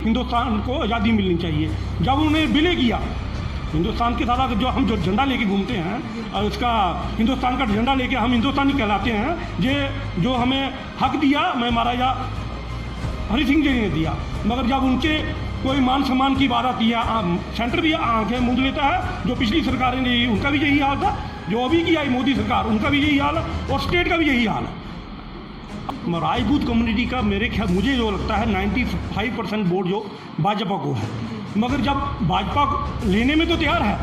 हिंदुस्तान को आज़ादी मिलनी चाहिए। जब उन्होंने विलय किया हिंदुस्तान के साथ जो हम जो झंडा लेके घूमते हैं और उसका हिंदुस्तान का झंडा लेके हम हिंदुस्तानी कहलाते हैं, ये जो हमें हक दिया मैं महाराजा हरि सिंह जी ने दिया। मगर जब उनके कोई मान सम्मान की बात आती है, सेंटर भी आंखें मूंद लेता है। जो पिछली सरकारें ने उनका भी यही हाल था, जो अभी की आई मोदी सरकार उनका भी यही हाल है और स्टेट का भी यही हाल है। राजपूत कम्युनिटी का मेरे ख्याल मुझे जो लगता है 95% वोट जो भाजपा को है। मगर जब भाजपा लेने में तो तैयार है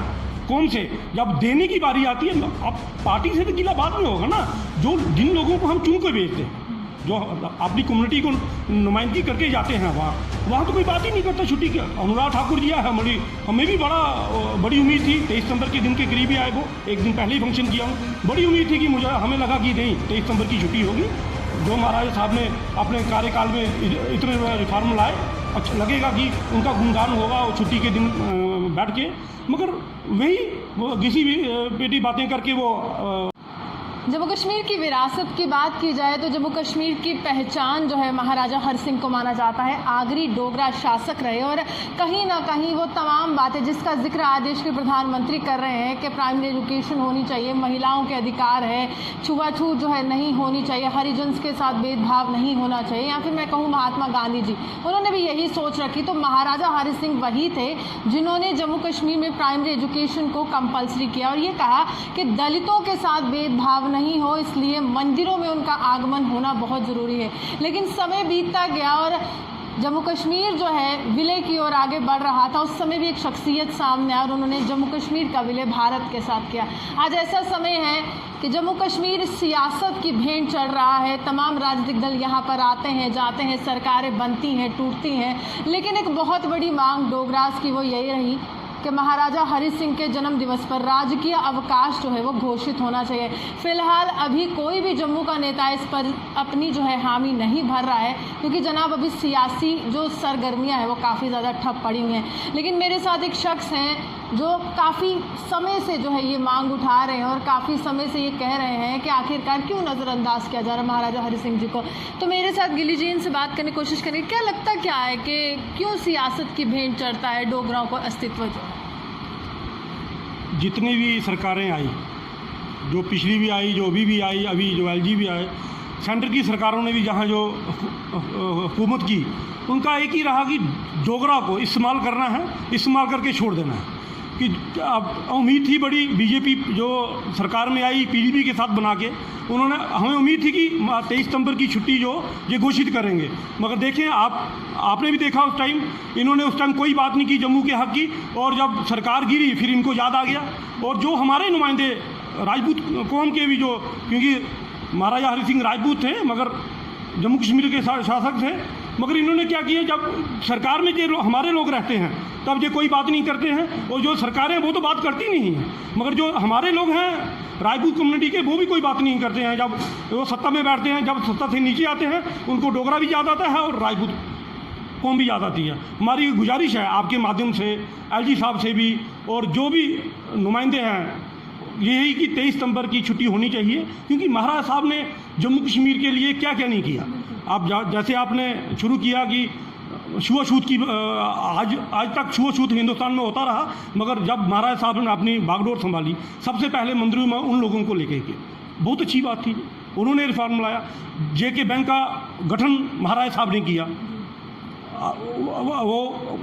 कौन से, जब देने की बारी आती है अब पार्टी से तो गिला बाद में होगा ना। जो जिन लोगों को हम चुन कर भेजते हैं, जो अपनी कम्युनिटी को नुमाइंदगी करके जाते हैं वहाँ तो कोई बात ही नहीं करता छुट्टी की। अनुराग ठाकुर जी है, हमें भी बड़ी उम्मीद थी। 23 सितंबर के दिन के करीब ही आए, वो एक दिन पहले ही फंक्शन किया हूँ। बड़ी उम्मीद थी कि हमें लगा कि नहीं 23 सितंबर की छुट्टी होगी। जो महाराजा साहब ने अपने कार्यकाल में इतने रिफॉर्म लाए, अच्छा लगेगा कि उनका गुणगान होगा और छुट्टी के दिन बैठ के। मगर वही वो घिसी पेटी बातें करके वो जम्मू कश्मीर की विरासत की बात की जाए तो जम्मू कश्मीर की पहचान जो है महाराजा हरि सिंह को माना जाता है। आगरी डोगरा शासक रहे और कहीं ना कहीं वो तमाम बातें जिसका जिक्र आज देश के प्रधानमंत्री कर रहे हैं कि प्राइमरी एजुकेशन होनी चाहिए, महिलाओं के अधिकार है, छुआछूत जो है नहीं होनी चाहिए, हरिजन के साथ भेदभाव नहीं होना चाहिए, या फिर मैं कहूँ महात्मा गांधी जी उन्होंने भी यही सोच रखी। तो महाराजा हरि सिंह वही थे जिन्होंने जम्मू कश्मीर में प्राइमरी एजुकेशन को कंपल्सरी किया और ये कहा कि दलितों के साथ भेदभाव नहीं हो, इसलिए मंदिरों में उनका आगमन होना बहुत ज़रूरी है। लेकिन समय बीतता गया और जम्मू कश्मीर जो है विलय की ओर आगे बढ़ रहा था। उस समय भी एक शख्सियत सामने आई और उन्होंने जम्मू कश्मीर का विलय भारत के साथ किया। आज ऐसा समय है कि जम्मू कश्मीर सियासत की भेंट चढ़ रहा है। तमाम राजनीतिक दल यहाँ पर आते हैं, जाते हैं, सरकारें बनती हैं, टूटती हैं, लेकिन एक बहुत बड़ी मांग डोगरास की वो यही रही कि महाराजा हरि सिंह के जन्म दिवस पर राजकीय अवकाश जो है वो घोषित होना चाहिए। फिलहाल अभी कोई भी जम्मू का नेता इस पर अपनी जो है हामी नहीं भर रहा है, क्योंकि जनाब अभी सियासी जो सरगर्मियां हैं वो काफ़ी ज़्यादा ठप पड़ी हुई हैं। लेकिन मेरे साथ एक शख्स हैं जो काफ़ी समय से जो है ये मांग उठा रहे हैं और काफ़ी समय से ये कह रहे हैं कि आखिरकार क्यों नज़रअंदाज किया जा रहा है महाराजा हरि सिंह जी को। तो मेरे साथ गिली जी इनसे बात करने की कोशिश करेंगे। क्या लगता क्या है कि क्यों सियासत की भेंट चढ़ता है डोगराओं को अस्तित्व जो? जितनी भी सरकारें आई, जो पिछली भी आई, जो अभी भी आई, अभी जो एलजी भी आए, सेंटर की सरकारों ने भी जहाँ जो हुकूमत की, उनका एक ही रहा कि डोगरा को इस्तेमाल करना है, इस्तेमाल करके छोड़ देना है। कि अब उम्मीद थी बड़ी, बीजेपी जो सरकार में आई पीडीपी के साथ बना के, उन्होंने हमें उम्मीद थी कि 23 सितंबर की छुट्टी जो ये घोषित करेंगे। मगर देखें आपने भी देखा उस टाइम इन्होंने उस टाइम कोई बात नहीं की जम्मू के हक़ की, और जब सरकार गिरी फिर इनको याद आ गया। और जो हमारे नुमाइंदे राजपूत कौम के भी जो, क्योंकि महाराजा हरि सिंह राजपूत थे मगर जम्मू कश्मीर के शासक थे, मगर इन्होंने क्या किया, जब सरकार में जो हमारे लोग रहते हैं तब ये कोई बात नहीं करते हैं, और जो सरकारें वो तो बात करती नहीं हैं, मगर जो हमारे लोग हैं राजपूत कम्युनिटी के वो भी कोई बात नहीं करते हैं। जब वो सत्ता में बैठते हैं, जब सत्ता से नीचे आते हैं, उनको डोगरा भी याद आता है और राजपूत कौम भी याद आती है। हमारी गुजारिश है आपके माध्यम से एलजी साहब से भी और जो भी नुमाइंदे हैं, यही कि 23 सितंबर की छुट्टी होनी चाहिए, क्योंकि महाराज साहब ने जम्मू कश्मीर के लिए क्या क्या नहीं किया। आप जैसे आपने शुरू किया कि छुआछूत की, आज तक छुआछूत हिंदुस्तान में होता रहा, मगर जब महाराज साहब ने अपनी बागडोर संभाली, सबसे पहले मंदिरों में उन लोगों को लेके गए। बहुत अच्छी बात थी, उन्होंने रिफॉर्म लाया। जेके बैंक का गठन महाराज साहब ने किया। वो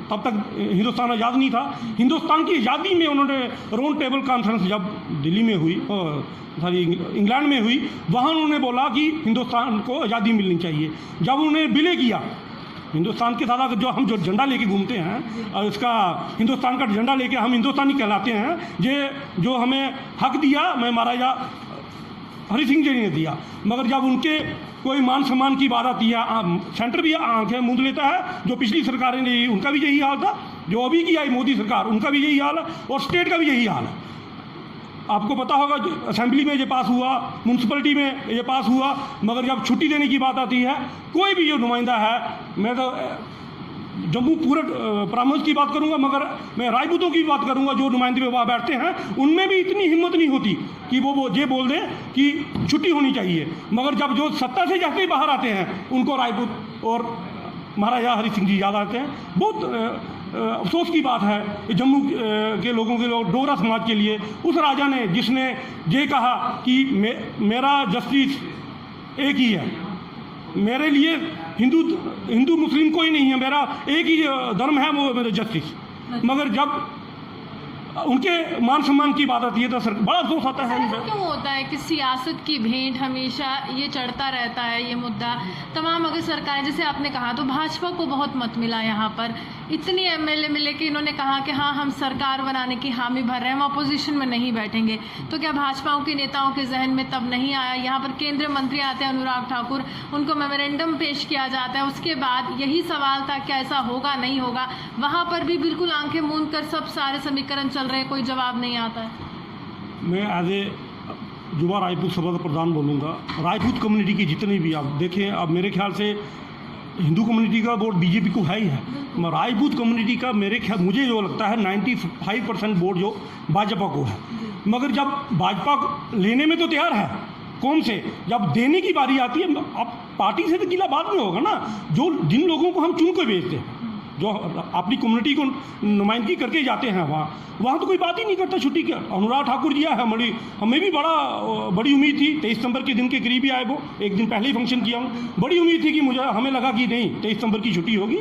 तब तक हिंदुस्तान आज़ाद नहीं था। हिंदुस्तान की आज़ादी में उन्होंने राउंड टेबल कॉन्फ्रेंस जब दिल्ली में हुई, सॉरी इंग्लैंड में हुई, वहाँ उन्होंने बोला कि हिंदुस्तान को आज़ादी मिलनी चाहिए। जब उन्होंने विलय किया हिंदुस्तान के साथ जो हम जो झंडा लेके घूमते हैं और इसका हिंदुस्तान का झंडा लेके हम हिंदुस्तानी कहलाते हैं, ये जो हमें हक दिया मैं महाराजा हरि सिंह जी ने दिया। मगर जब उनके कोई मान सम्मान की बात आती है, सेंटर भी आंखें मूंद लेता है। जो पिछली सरकारें ने उनका भी यही हाल था, जो अभी की आई मोदी सरकार उनका भी यही हाल है और स्टेट का भी यही हाल है। आपको पता होगा असेंबली में ये पास हुआ, म्यूनसिपलिटी में ये पास हुआ, मगर जब छुट्टी देने की बात आती है, कोई भी जो नुमाइंदा है, मैं तो जम्मू पूरे परामर्श की बात करूंगा, मगर मैं राजपूतों की बात करूंगा जो नुमाइंदे में वहाँ बैठते हैं, उनमें भी इतनी हिम्मत नहीं होती कि वो ये बोल दें कि छुट्टी होनी चाहिए। मगर जब जो सत्ता से जाके बाहर आते हैं, उनको राजपूत और महाराजा हरि सिंह जी याद आते हैं। बहुत अफसोस की बात है कि जम्मू के लोगों के लोग डोगरा समाज के लिए उस राजा ने जिसने ये कहा कि मेरा जस्टिस एक ही है, मेरे लिए हिंदू मुस्लिम कोई नहीं है, मेरा एक ही धर्म है, वो मेरा जस्टिस। मगर जब उनके मान सम्मान की बात आती है तो सर बड़ा अफसोस आता है। ऐसा क्यों होता है कि सियासत की भेंट हमेशा ये चढ़ता रहता है, ये मुद्दा तमाम अगर सरकारें, जैसे आपने कहा तो भाजपा को बहुत मत मिला यहाँ पर, इतनी एमएलए मिले कि इन्होंने कहा कि हाँ हम सरकार बनाने की हामी भर रहे हैं, हम अपोजिशन में नहीं बैठेंगे। तो क्या भाजपाओं के नेताओं के जहन में तब नहीं आया? यहाँ पर केंद्रीय मंत्री आते हैं अनुराग ठाकुर, उनको मेमोरेंडम पेश किया जाता है, उसके बाद यही सवाल था क्या ऐसा होगा नहीं होगा, वहाँ पर भी बिल्कुल आंखें मूंद कर सब सारे समीकरण चल रहे हैं, कोई जवाब नहीं आता है। मैं एज ए युवा राजपूत सभा का प्रधान बोलूँगा, राजपूत कम्युनिटी की जितनी भी आप देखें, अब मेरे ख्याल से हिंदू कम्युनिटी का वोट बीजेपी को है ही है, राजपूत कम्युनिटी का मेरे ख्याल मुझे जो लगता है 95% वोट जो भाजपा को है। मगर जब भाजपा लेने में तो तैयार है कौन से, जब देने की बारी आती है अब पार्टी से तो गिला बाद में होगा ना। जो जिन लोगों को हम चुन के भेजते हैं, जो अपनी कम्युनिटी को नुमाइंदगी करके जाते हैं वहाँ तो कोई बात ही नहीं करता छुट्टी का। अनुराग ठाकुर जी है, हमें भी बड़ी उम्मीद थी, 23 सितंबर के दिन के करीब ही आए, वो एक दिन पहले ही फंक्शन किया हूँ, बड़ी उम्मीद थी कि हमें लगा कि नहीं 23 सितंबर की छुट्टी होगी।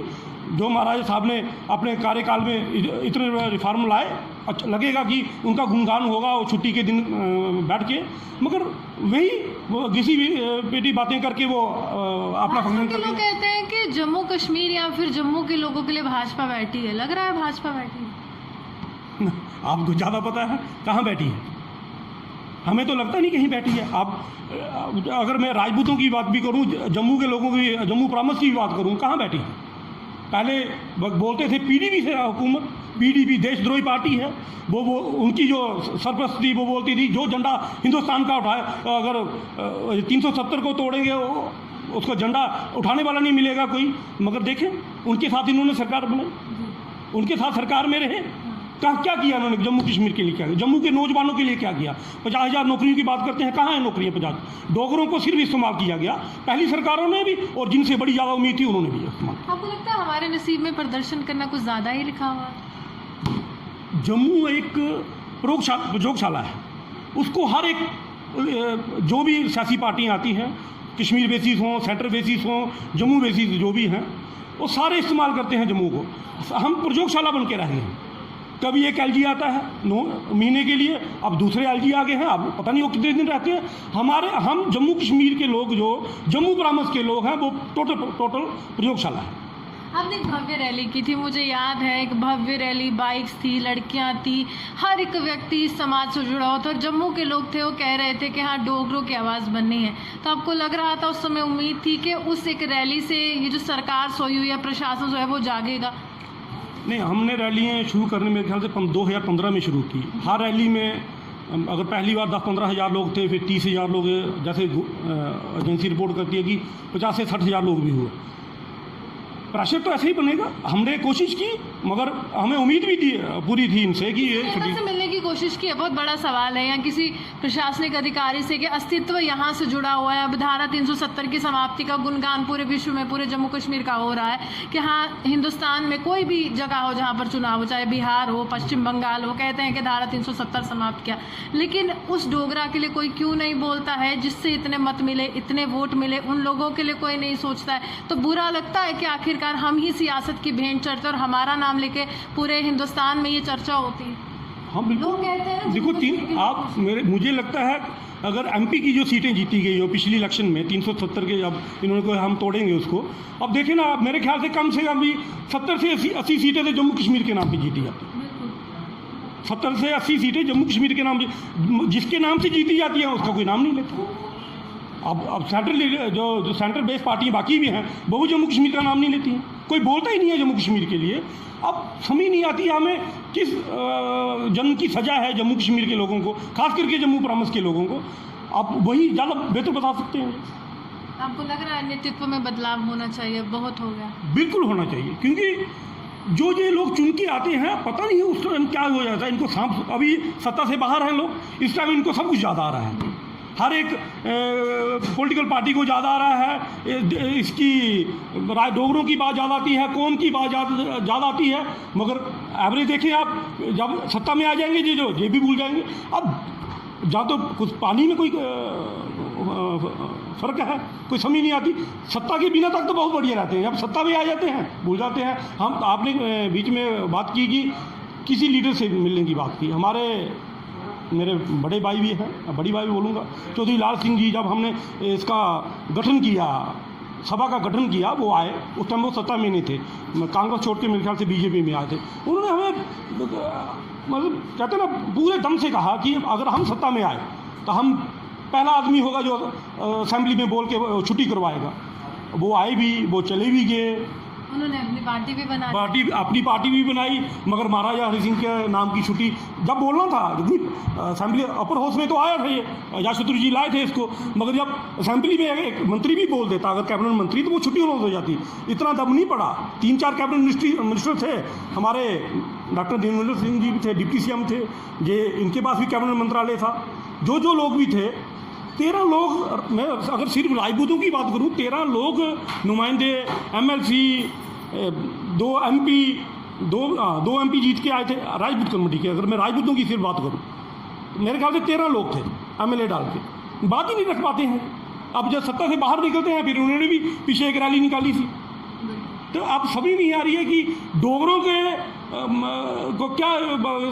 जो महाराजा साहब ने अपने कार्यकाल में इतने रिफॉर्म लाए, अच्छा लगेगा कि उनका गुणगान होगा और छुट्टी के दिन बैठ के, मगर वही किसी भी पेटी बातें करके वो अपना फंक्शन करके। लोग कहते हैं कि जम्मू कश्मीर या फिर जम्मू के लोगों के लिए भाजपा बैठी है, लग रहा है भाजपा बैठी है। आपको ज़्यादा पता है कहाँ बैठी है, हमें तो लगता नहीं कहीं बैठी है। आप अगर मैं राजपूतों की बात भी करूँ, जम्मू के लोगों की, जम्मू प्रामस की भी बात करूँ, कहाँ बैठी है? पहले बोलते थे पीडीपी से हुकूमत, पीडीपी देशद्रोही पार्टी है, वो उनकी जो सरपरस्त थी वो बोलती थी जो झंडा हिंदुस्तान का उठाए, अगर 370 को तोड़ेंगे उसका झंडा उठाने वाला नहीं मिलेगा कोई। मगर देखें उनके साथ इन्होंने सरकार बनाई, उनके साथ सरकार में रहे, क्या किया उन्होंने जम्मू कश्मीर के लिए, क्या जम्मू के नौजवानों के लिए क्या किया? 50,000 नौकरियों की बात करते हैं, कहाँ है नौकरियाँ 50? डोगरों को सिर्फ इस्तेमाल किया गया पहली सरकारों ने भी, और जिनसे बड़ी ज़्यादा उम्मीद थी उन्होंने भी इस्तेमाल। आपको लगता है हमारे नसीब में प्रदर्शन करना कुछ ज़्यादा ही लिखा हुआ? जम्मू एक प्रयोगशाला है, उसको हर एक जो भी सियासी पार्टियाँ आती हैं, कश्मीर बेसिस हों, सेंट्रल बेसिस हों, जम्मू बेसिस जो भी हैं, वो सारे इस्तेमाल करते हैं जम्मू को। हम प्रयोगशाला बन के रहे हैं। कभी एक एलजी आता है 9 महीने के लिए, अब दूसरे एलजी आ गए हैं, अब पता नहीं वो कितने दिन रहते हैं। हम जम्मू कश्मीर के लोग, जो जम्मू प्रामस के लोग हैं, वो टोटल प्रयोगशाला है। आपने एक भव्य रैली की थी, मुझे याद है, एक भव्य रैली, बाइक्स थी, लड़कियां थी, हर एक व्यक्ति इस समाज से जुड़ा हुआ था, और जम्मू के लोग थे वो कह रहे थे कि हाँ डोगरों की आवाज़ बननी है। तो आपको लग रहा था उस समय, उम्मीद थी कि उस एक रैली से ये जो सरकार सोई हुई है, प्रशासन जो है वो जागेगा? नहीं, हमने रैलियाँ शुरू करने मेरे ख्याल से 2015 में शुरू की। हर रैली में अगर पहली बार 10-15 हज़ार लोग थे, फिर 30,000 लोग, जैसे एजेंसी रिपोर्ट करती है कि 50 से 60,000 लोग भी हुए। प्रेशर तो ऐसे ही बनेगा। हमने कोशिश की, मगर हमें उम्मीद भी पूरी थी इनसे कि ये से मिलने की कोशिश की है। बहुत बड़ा सवाल है यहाँ किसी प्रशासनिक अधिकारी से कि अस्तित्व यहाँ से जुड़ा हुआ है। अब धारा 370 की समाप्ति का गुणगान पूरे विश्व में, पूरे जम्मू कश्मीर का हो रहा है कि हाँ हिंदुस्तान में कोई भी जगह हो जहाँ पर चुनाव हो, चाहे बिहार हो, पश्चिम बंगाल, वो कहते हैं कि धारा 370 समाप्त किया। लेकिन उस डोगरा के लिए कोई क्यों नहीं बोलता है, जिससे इतने मत मिले, इतने वोट मिले, उन लोगों के लिए कोई नहीं सोचता है। तो बुरा लगता है कि आखिरकार हम ही सियासत की भेंट चढ़ते और हमारा नाम लेके पूरे हिंदुस्तान में ये चर्चा होती है। हाँ बिल्कुल, लोग कहते हैं देखो मुझे लगता है अगर एमपी की जो सीटें जीती गई हो पिछली इलेक्शन में 370 के, अब इन्होंने को हम तोड़ेंगे उसको। अब देखें ना, मेरे ख्याल से कम भी 70 से 80 सीटें तो जम्मू कश्मीर के नाम पे जीती जाती है। 70 से 80 सीटें जम्मू कश्मीर के नाम, जिसके नाम से जीती जाती हैं उसका कोई नाम नहीं लेता। अब सेंट्रल जो सेंट्रल बेस पार्टियाँ बाकी भी हैं, वो जम्मू कश्मीर का नाम नहीं लेती हैं, कोई बोलता ही नहीं है जम्मू कश्मीर के लिए। अब समझ नहीं आती हमें किस जन्म की सज़ा है जम्मू कश्मीर के लोगों को, खास करके जम्मू प्रामस के लोगों को। आप वही ज़्यादा बेहतर बता सकते हैं। आपको लग रहा है नेतृत्व में बदलाव होना चाहिए? बहुत हो गया। बिल्कुल होना चाहिए, क्योंकि जो ये लोग चुन के आते हैं, पता नहीं उस टाइम क्या हो जाता है इनको। अभी सत्ता से बाहर हैं लोग, इस टाइम इनको सब कुछ ज़्यादा आ रहा है। हर एक पॉलिटिकल पार्टी को ज़्यादा आ रहा है, इसकी राय डोगरों की बात ज़्यादा आती है, कौम की बात ज़्यादा आती है, मगर एवरेज देखें आप, जब सत्ता में आ जाएंगे ये भी भूल जाएंगे। अब जहाँ तो कुछ पानी में कोई फ़र्क है, कोई समझ नहीं आती। सत्ता के बिना तक तो बहुत बढ़िया रहते हैं, जब सत्ता में आ जाते हैं भूल जाते हैं। हम आपने बीच में बात की कि किसी लीडर से मिलने की बात की, मेरे बड़े भाई भी हैं, बड़ी भाई भी बोलूँगा, चौधरी लाल सिंह जी, जब हमने इसका गठन किया, सभा का गठन किया, वो आए, उस टाइम वो सत्ता में नहीं थे, कांग्रेस छोड़ के मेरे ख्याल से बीजेपी में आए थे। उन्होंने हमें मतलब कहते ना पूरे दम से कहा कि अगर हम सत्ता में आए तो हम पहला आदमी होगा जो असेंबली में बोल के छुट्टी करवाएगा। वो आए भी, वो चले भी गए, उन्होंने अपनी पार्टी भी बना अपनी पार्टी भी बनाई, मगर महाराजा हरि सिंह के नाम की छुट्टी जब बोलना था, असेंबली अपर हाउस में तो आया था, ये याशुत्र जी लाए थे इसको, मगर जब असेंबली में एक मंत्री भी बोल देता, अगर कैबिनेट मंत्री, तो वो छुट्टी हो जाती। इतना दम नहीं पड़ा। 3-4 कैबिनेट मिनिस्टर थे हमारे, डॉक्टर देवेंद्र सिंह जी भी थे, डिप्टी सीएम थे, ये इनके पास भी कैबिनेट मंत्रालय था, जो लोग भी थे, 13 लोग, मैं अगर सिर्फ राजपूतों की बात करूं, 13 लोग नुमाइंदे, MLC, 2 MP, दो MP जीत के आए थे राजपूत कमेटी के। अगर मैं राजपूतों की सिर्फ बात करूं, मेरे ख्याल से 13 लोग थे MLA डाल के, बात ही नहीं रख पाते हैं। अब जब सत्ता से बाहर निकलते हैं, फिर उन्होंने भी पीछे एक रैली निकाली थी। तो अब समझ नहीं आ रही है कि डोगरों के को क्या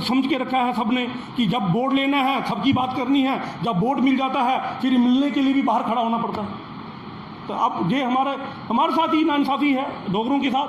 समझ के रखा है सबने, कि जब वोट लेना है सबकी बात करनी है, जब वोट मिल जाता है फिर मिलने के लिए भी बाहर खड़ा होना पड़ता है। तो अब ये हमारे साथ ही नाइंसाफ़ी है डोगरों के साथ।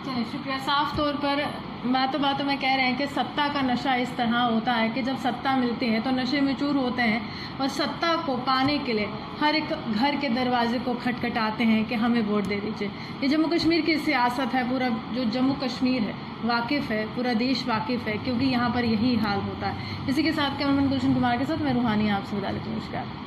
चलिए, शुक्रिया। साफ तौर पर बातों में कह रहे हैं कि सत्ता का नशा इस तरह होता है कि जब सत्ता मिलती है तो नशे में चूर होते हैं, और सत्ता को पाने के लिए हर एक घर के दरवाजे को खटखटाते हैं कि हमें वोट दे दीजिए। ये जम्मू कश्मीर की सियासत है, पूरा जो जम्मू कश्मीर है वाकिफ़ है, पूरा देश वाकिफ़ है, क्योंकि यहाँ पर यही हाल होता है। इसी के साथ कैमरामैन गुलशन कुमार के साथ मैं रूहानी आपसे विदा लेती हूँ। नमस्कार।